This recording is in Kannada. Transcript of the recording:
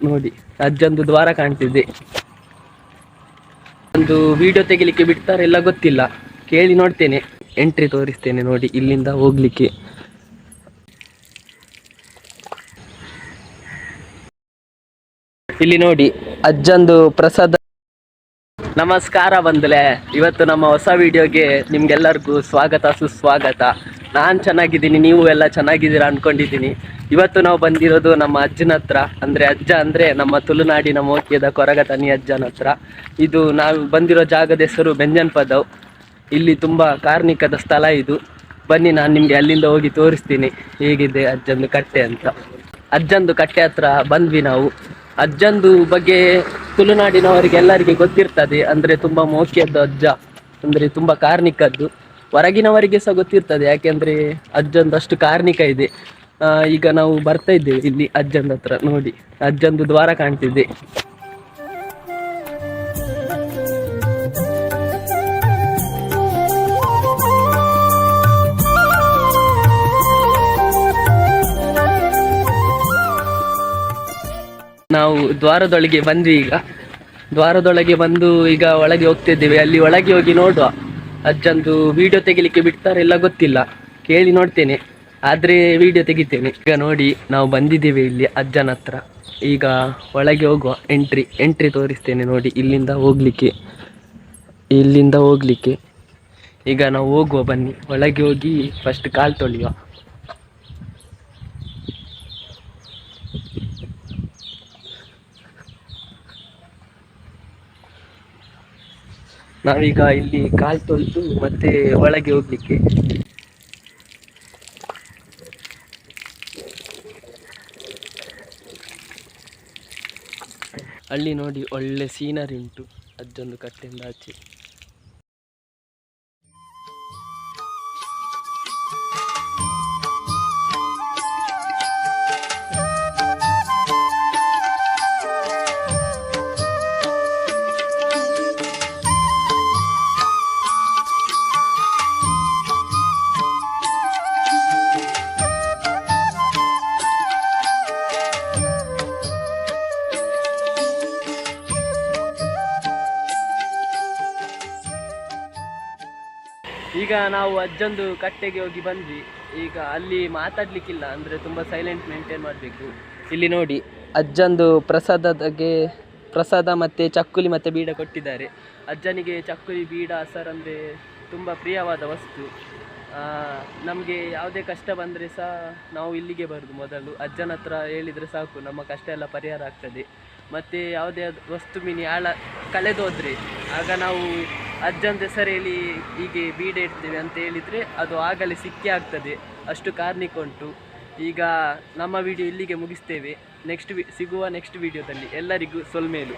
ನೋಡಿ ಅಜ್ಜಂದು ದ್ವಾರ ಕಾಣ್ತಿದೆ. ಒಂದು ವಿಡಿಯೋ ತೆಗಿಲಿಕ್ಕೆ ಬಿಡ್ತಾರೆ ಎಲ್ಲ ಗೊತ್ತಿಲ್ಲ, ಕೇಳಿ ನೋಡ್ತೇನೆ. ಎಂಟ್ರಿ ತೋರಿಸ್ತೇನೆ ನೋಡಿ, ಇಲ್ಲಿಂದ ಹೋಗ್ಲಿಕ್ಕೆ. ಇಲ್ಲಿ ನೋಡಿ ಅಜ್ಜಂದು ಪ್ರಸಾದ. ನಮಸ್ಕಾರ ಬಂಧುಗಳೇ, ಇವತ್ತು ನಮ್ಮ ಹೊಸ ವಿಡಿಯೋಗೆ ನಿಮ್ಗೆಲ್ಲರಿಗೂ ಸ್ವಾಗತ ಸುಸ್ವಾಗತ. ನಾನು ಚೆನ್ನಾಗಿದ್ದೀನಿ, ನೀವು ಎಲ್ಲ ಚೆನ್ನಾಗಿದ್ದೀರಾ ಅನ್ಕೊಂಡಿದ್ದೀನಿ. ಇವತ್ತು ನಾವು ಬಂದಿರೋದು ನಮ್ಮ ಅಜ್ಜನ ಹತ್ರ, ಅಂದರೆ ಅಜ್ಜ ಅಂದರೆ ನಮ್ಮ ತುಳುನಾಡಿನ ಮೋಕ್ಯದ ಕೊರಗತನಿ ಅಜ್ಜನ ಹತ್ರ. ಇದು ನಾವು ಬಂದಿರೋ ಜಾಗದ ಹೆಸರು ಬೆಂಜನ್ಪದವ್. ಇಲ್ಲಿ ತುಂಬ ಕಾರ್ಣಿಕದ ಸ್ಥಳ ಇದು. ಬನ್ನಿ, ನಾನು ನಿಮಗೆ ಅಲ್ಲಿಂದ ಹೋಗಿ ತೋರಿಸ್ತೀನಿ ಹೇಗಿದೆ ಅಜ್ಜಂದು ಕಟ್ಟೆ ಅಂತ. ಅಜ್ಜಂದು ಕಟ್ಟೆ ಹತ್ರ ಬಂದ್ವಿ ನಾವು. ಅಜ್ಜಂದು ಬಗ್ಗೆ ತುಳುನಾಡಿನವರಿಗೆ ಎಲ್ಲರಿಗೆ ಗೊತ್ತಿರ್ತದೆ, ಅಂದರೆ ತುಂಬ ಮೋಕ್ಯದ್ದು ಅಜ್ಜ, ಅಂದರೆ ತುಂಬ ಕಾರ್ಣಿಕದ್ದು. ಹೊರಗಿನವರಿಗೆ ಸಹ ಗೊತ್ತಿರ್ತದೆ, ಯಾಕೆಂದರೆ ಅಜ್ಜಂದು ಅಷ್ಟು ಕಾರ್ಣಿಕ ಇದೆ. ಈಗ ನಾವು ಬರ್ತಾ ಇದ್ದೇವೆ ಇಲ್ಲಿ ಅಜ್ಜಂದ ಹತ್ರ. ನೋಡಿ ಅಜ್ಜಂದು ದ್ವಾರ ಕಾಣ್ತಿದೆ. ನಾವು ದ್ವಾರದೊಳಗೆ ಬಂದ್ವಿ. ಈಗ ದ್ವಾರದೊಳಗೆ ಬಂದು ಈಗ ಒಳಗೆ ಹೋಗ್ತಿದ್ದೇವೆ. ಅಲ್ಲಿ ಒಳಗೆ ಹೋಗಿ ನೋಡುವ. ಅಜ್ಜಂದು ವಿಡಿಯೋ ತೆಗಿಲಿಕ್ಕೆ ಬಿಡ್ತಾರೆ ಎಲ್ಲ ಗೊತ್ತಿಲ್ಲ, ಕೇಳಿ ನೋಡ್ತೇನೆ. ಆದರೆ ವಿಡಿಯೋ ತೆಗಿತೇನೆ. ಈಗ ನೋಡಿ ನಾವು ಬಂದಿದ್ದೇವೆ ಇಲ್ಲಿ ಅಜ್ಜನ ಹತ್ರ. ಈಗ ಒಳಗೆ ಹೋಗುವ. ಎಂಟ್ರಿ ತೋರಿಸ್ತೇನೆ ನೋಡಿ, ಇಲ್ಲಿಂದ ಹೋಗ್ಲಿಕ್ಕೆ. ಈಗ ನಾವು ಹೋಗುವ, ಬನ್ನಿ. ಒಳಗೆ ಹೋಗಿ ಫಸ್ಟ್ ಕಾಲು ತೊಳೆಯುವ. ನಾವೀಗ ಇಲ್ಲಿ ಕಾಲು ತೊಳೆದು ಮತ್ತೆ ಒಳಗೆ ಹೋಗ್ಲಿಕ್ಕೆ. ಅಲ್ಲಿ ನೋಡಿ ಒಳ್ಳೆ ಸೀನರಿ ಉಂಟು ಅಜ್ಜಂದು ಕಟ್ಟೆಯಿಂದ ಆಚೆ. ಈಗ ನಾವು ಅಜ್ಜಂದು ಕಟ್ಟೆಗೆ ಹೋಗಿ ಬಂದ್ವಿ. ಈಗ ಅಲ್ಲಿ ಮಾತಾಡ್ಲಿಕ್ಕಿಲ್ಲ, ಅಂದರೆ ತುಂಬ ಸೈಲೆಂಟ್ ಮೇಂಟೈನ್ ಮಾಡಬೇಕು. ಇಲ್ಲಿ ನೋಡಿ ಅಜ್ಜಂದು ಪ್ರಸಾದ ಮತ್ತು ಚಕ್ಕುಲಿ ಮತ್ತು ಬೀಡ ಕೊಟ್ಟಿದ್ದಾರೆ. ಅಜ್ಜನಿಗೆ ಚಕ್ಕುಲಿ ಬೀಡ ಸರ್ ಅಂದರೆ ತುಂಬ ಪ್ರಿಯವಾದ ವಸ್ತು. ನಮಗೆ ಯಾವುದೇ ಕಷ್ಟ ಬಂದರೆ ಸಹ ನಾವು ಇಲ್ಲಿಗೆ ಬರೋದು ಮೊದಲು. ಅಜ್ಜನ ಹತ್ರ ಹೇಳಿದರೆ ಸಾಕು, ನಮ್ಮ ಕಷ್ಟ ಎಲ್ಲ ಪರಿಹಾರ ಆಗ್ತದೆ. ಮತ್ತು ಯಾವುದೇ ವಸ್ತು ಕಳೆದೋದ್ರೆ ಆಗ ನಾವು ಅಜ್ಜಂದ ಹೆಸರು ಹೇಳಿ ಹೀಗೆ ಬೀಡ ಇಡ್ತೇವೆ ಅಂತ ಹೇಳಿದರೆ ಅದು ಆಗಲೇ ಸಿಕ್ಕಿ ಆಗ್ತದೆ, ಅಷ್ಟು ಕಾರ್ಣಿಕ ಉಂಟು. ಈಗ ನಮ್ಮ ವಿಡಿಯೋ ಇಲ್ಲಿಗೆ ಮುಗಿಸ್ತೇವೆ. ಸಿಗುವ ನೆಕ್ಸ್ಟ್ ವಿಡಿಯೋದಲ್ಲಿ. ಎಲ್ಲರಿಗೂ ಸೊಲ್ಮೇಲು.